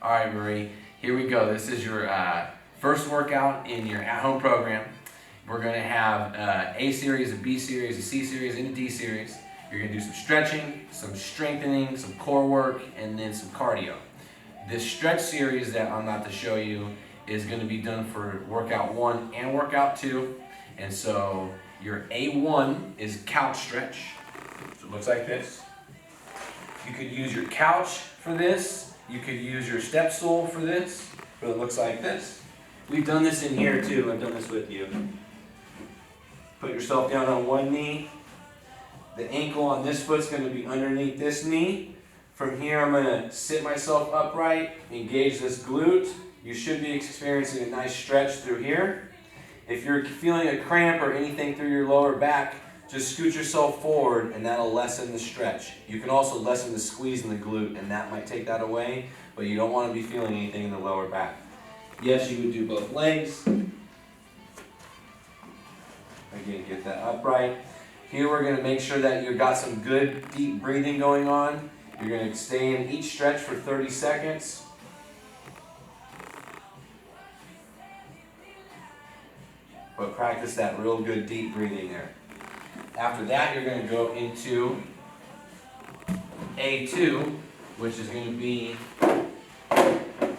All right, Marie, here we go. This is your first workout in your at-home program. We're going to have A series, a B series, a C series, and a D series. You're going to do some stretching, some strengthening, some core work, and then some cardio. This stretch series that I'm about to show you is going to be done for workout 1 and workout 2. And so your A1 is couch stretch. So it looks like this. You could use your couch for this. You could use your step stool for this, but it looks like this. We've done this in here too. I've done this with you. Put yourself down on one knee. The ankle on this foot's going to be underneath this knee. From here, I'm going to sit myself upright, engage this glute. You should be experiencing a nice stretch through here. If you're feeling a cramp or anything through your lower back, just scoot yourself forward and that'll lessen the stretch. You can also lessen the squeeze in the glute and that might take that away, but you don't want to be feeling anything in the lower back. Yes, you would do both legs. Again, get that upright. Here we're going to make sure that you've got some good deep breathing going on. You're going to stay in each stretch for 30 seconds. But practice that real good deep breathing there. After that, you're going to go into A2, which is going to be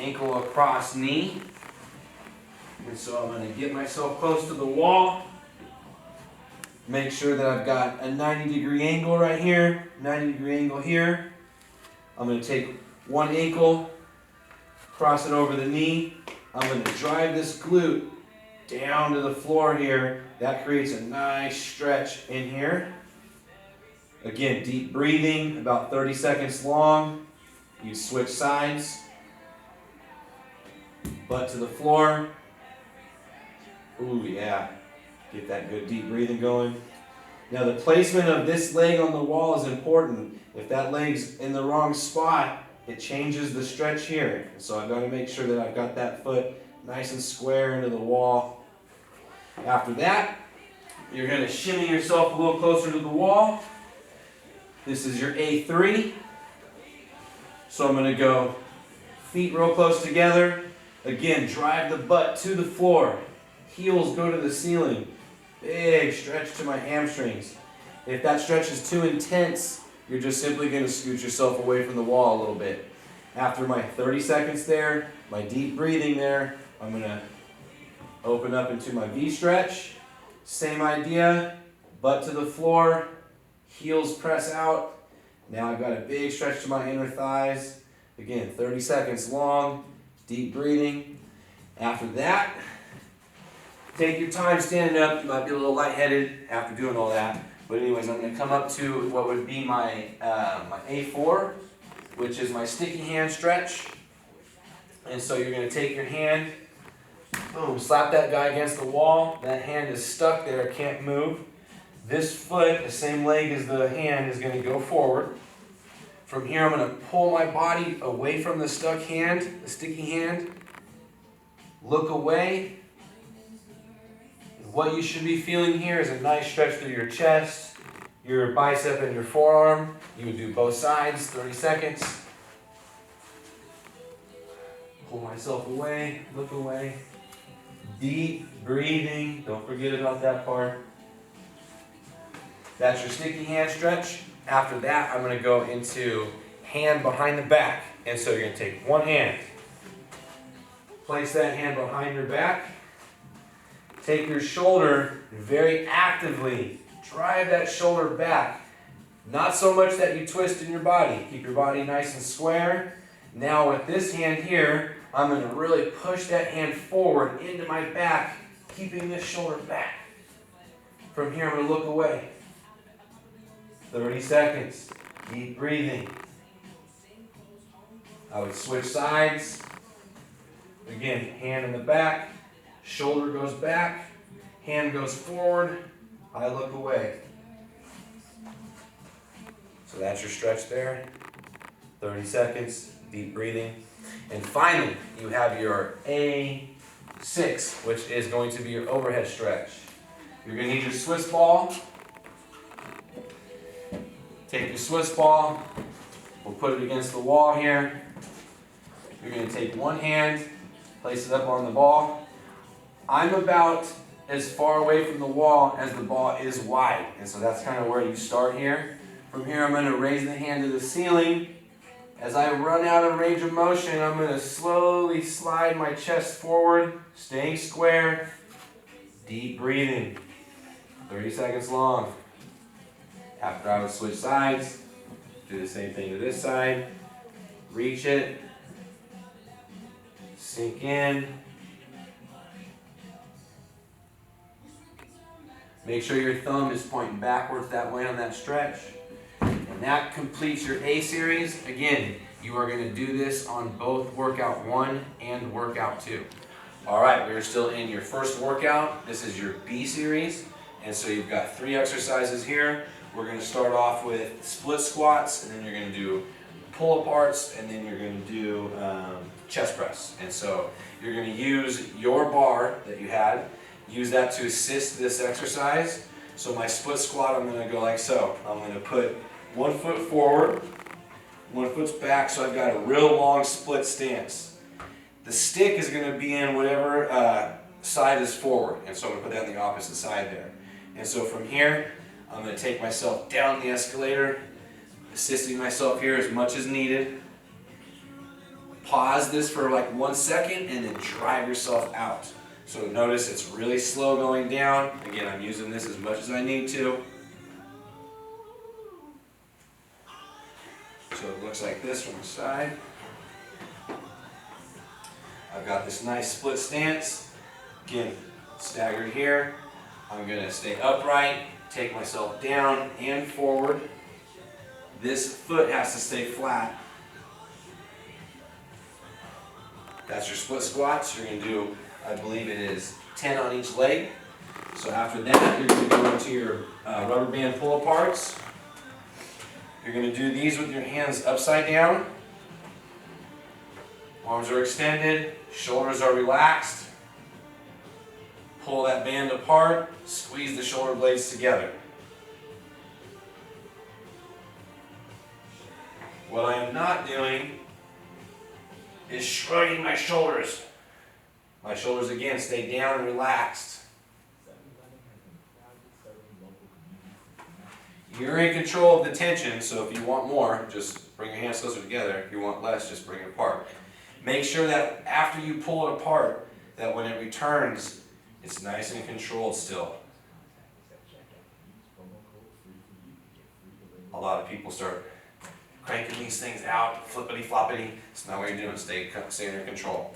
ankle across knee. And so I'm going to get myself close to the wall. Make sure that I've got a 90-degree angle right here, 90-degree angle here. I'm going to take one ankle, cross it over the knee. I'm going to drive this glute down to the floor here. That creates a nice stretch in here. Again, deep breathing, about 30 seconds long. You switch sides. Butt to the floor. Ooh, yeah. Get that good deep breathing going. Now the placement of this leg on the wall is important. If that leg's in the wrong spot, it changes the stretch here. So I've got to make sure that I've got that foot nice and square into the wall. After that, you're going to shimmy yourself a little closer to the wall. This is your A3. So I'm going to go feet real close together. Again, drive the butt to the floor. Heels go to the ceiling. Big stretch to my hamstrings. If that stretch is too intense, you're just simply going to scoot yourself away from the wall a little bit. After my 30 seconds there, my deep breathing there, I'm going to open up into my V stretch. Same idea, butt to the floor, heels press out. Now I've got a big stretch to my inner thighs. Again, 30 seconds long, deep breathing. After that, take your time standing up. You might be a little lightheaded after doing all that. But anyways, I'm going to come up to what would be my A4, which is my sticky hand stretch. And so you're going to take your hand, boom, slap that guy against the wall. That hand is stuck there, can't move. This foot, the same leg as the hand, is going to go forward. From here, I'm going to pull my body away from the stuck hand, the sticky hand. Look away. What you should be feeling here is a nice stretch through your chest, your bicep, and your forearm. You would do both sides, 30 seconds. Pull myself away, look away. Deep breathing, don't forget about that part. That's your sticky hand stretch. After that, I'm going to go into hand behind the back. And so you're going to take one hand, place that hand behind your back. Take your shoulder very actively, drive that shoulder back. Not so much that you twist in your body. Keep your body nice and square. Now with this hand here, I'm going to really push that hand forward into my back, keeping this shoulder back. From here, I'm going to look away. 30 seconds. Deep breathing. I would switch sides. Again, hand in the back. Shoulder goes back, hand goes forward, I look away. So that's your stretch there. 30 seconds, deep breathing. And finally, you have your A6, which is going to be your overhead stretch. You're going to need your Swiss ball. Take your Swiss ball, we'll put it against the wall here. You're going to take one hand, place it up on the ball. I'm about as far away from the wall as the ball is wide, and so that's kind of where you start here. From here, I'm going to raise the hand to the ceiling. As I run out of range of motion, I'm going to slowly slide my chest forward, staying square, deep breathing, 30 seconds long. After I would switch sides, do the same thing to this side, reach it, sink in. Make sure your thumb is pointing backwards that way on that stretch. And that completes your A series. Again, you are going to do this on both workout 1 and workout 2. All right, we're still in your first workout. This is your B series. And so you've got 3 exercises here. We're going to start off with split squats, and then you're going to do pull aparts, and then you're going to do chest press. And so you're going to use your bar that you had, use that to assist this exercise. So my split squat, I'm going to go like so. I'm going to put 1 foot forward, 1 foot's back, so I've got a real long split stance. The stick is going to be in whatever side is forward, and so I'm going to put that on the opposite side there. And so from here, I'm going to take myself down the escalator, assisting myself here as much as needed. Pause this for like 1 second and then drive yourself out. So notice it's really slow going down. Again, I'm using this as much as I need to. So it looks like this from the side. I've got this nice split stance. Again, staggered here. I'm going to stay upright, take myself down and forward. This foot has to stay flat. That's your split squats. You're going to do, I believe it is 10 on each leg. So after that, you're going to go into your rubber band pull aparts. You're going to do these with your hands upside down. Arms are extended, shoulders are relaxed. Pull that band apart, squeeze the shoulder blades together. What I am not doing is shrugging my shoulders. My shoulders again stay down and relaxed. You're in control of the tension, so if you want more, just bring your hands closer together. If you want less, just bring it apart. Make sure that after you pull it apart, that when it returns, it's nice and controlled still. A lot of people start cranking these things out, flippity floppity. It's not what you're doing. Stay under control.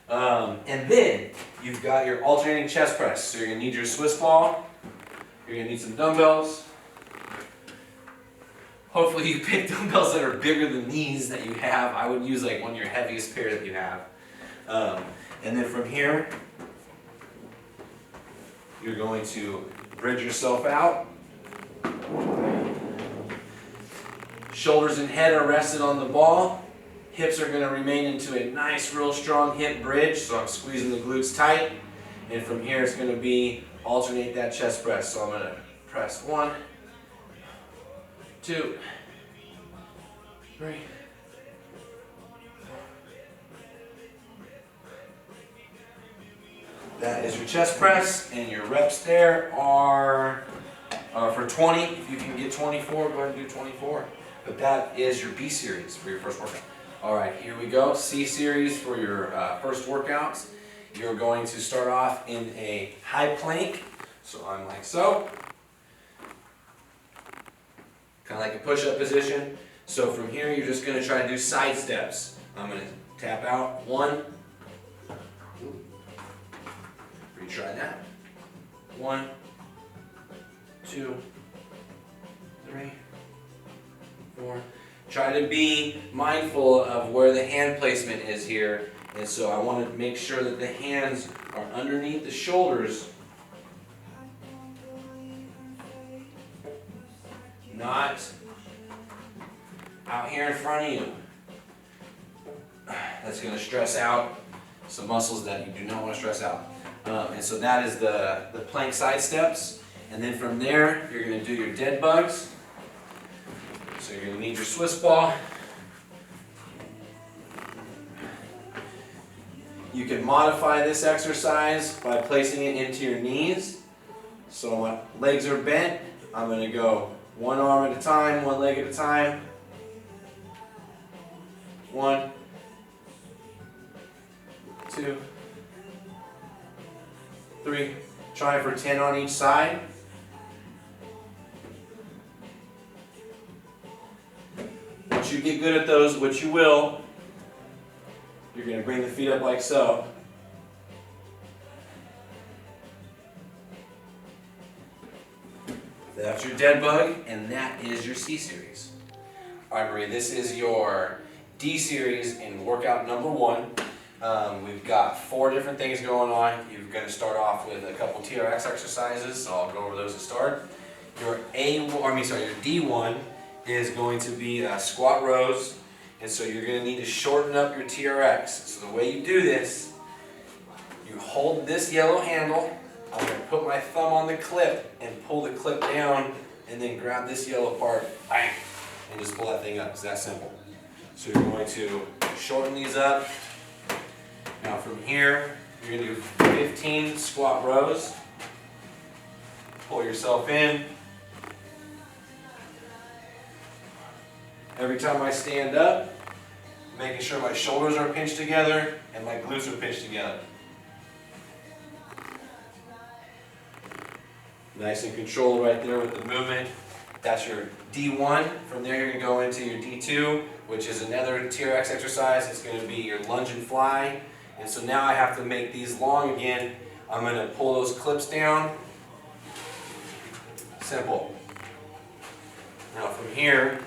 And then you've got your alternating chest press. So you're going to need your Swiss ball. You're going to need some dumbbells. Hopefully you pick dumbbells that are bigger than these that you have. I would use like one of your heaviest pair that you have. And then from here, you're going to bridge yourself out. Shoulders and head are rested on the ball. Hips are going to remain into a nice, real strong hip bridge. So I'm squeezing the glutes tight. And from here, it's going to be alternate that chest press. So I'm going to press 1, 2, 3. That is your chest press, and your reps there are for 20. If you can get 24, go ahead and do 24. But that is your B series for your first workout. All right, here we go. C series for your first workouts. You're going to start off in a high plank. So I'm like so. Kind of like a push-up position. So from here, you're just going to try to do side steps. I'm going to tap out. 1. Retry that. 1, 2, 3, 4. Try to be mindful of where the hand placement is here. And so I want to make sure that the hands are underneath the shoulders, not out here in front of you. That's going to stress out some muscles that you do not want to stress out. And so that is the plank side steps. And then from there, you're going to do your dead bugs. So you're going to need your Swiss ball. You can modify this exercise by placing it into your knees. So my legs are bent, I'm going to go one arm at a time, one leg at a time. 1, 2, 3. Try for 10 on each side. Once you get good at those, which you will, you're going to bring the feet up like so. That's your dead bug, and that is your C series. All right, Marie, this is your D series in workout number 1. We've got 4 different things going on. You're going to start off with a couple TRX exercises, so I'll go over those to start. Your D1 is going to be squat rows, and so you're going to need to shorten up your TRX. So the way you do this, you hold this yellow handle. I'm going to put my thumb on the clip and pull the clip down, and then grab this yellow part, bang, and just pull that thing up. It's that simple. So you're going to shorten these up. Now from here, you're going to do 15 squat rows. Pull yourself in. Every time I stand up, making sure my shoulders are pinched together and my glutes are pinched together. Nice and controlled right there with the movement. That's your D1. From there you're going to go into your D2, which is another TRX exercise. It's going to be your lunge and fly. And so now I have to make these long again. I'm going to pull those clips down. Simple. Now from here,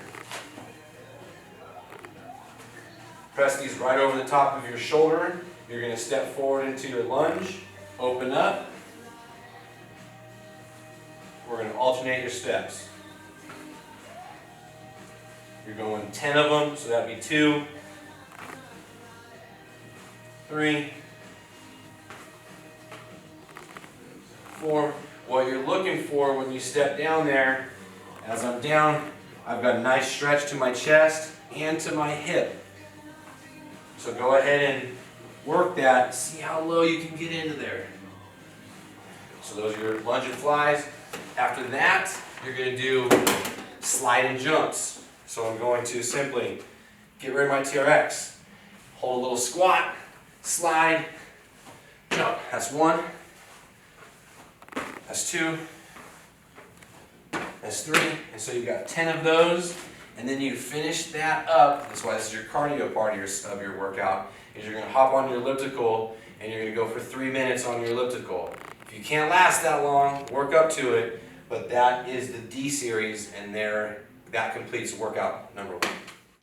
press these right over the top of your shoulder. You're going to step forward into your lunge, open up. We're going to alternate your steps. You're going 10 of them, so that'd be 2, 3, 4. What you're looking for when you step down there, as I'm down, I've got a nice stretch to my chest and to my hip. So go ahead and work that, see how low you can get into there. So those are your lunge and flies. After that, you're going to do slide and jumps. So I'm going to simply get rid of my TRX, hold a little squat, slide, jump. That's 1, that's 2, that's 3, and so you've got 10 of those, and then you finish that up. That's why this is your cardio part of your workout, is you're going to hop on your elliptical, and you're going to go for 3 minutes on your elliptical. If you can't last that long, work up to it, but that is the D series, and that completes workout number 1.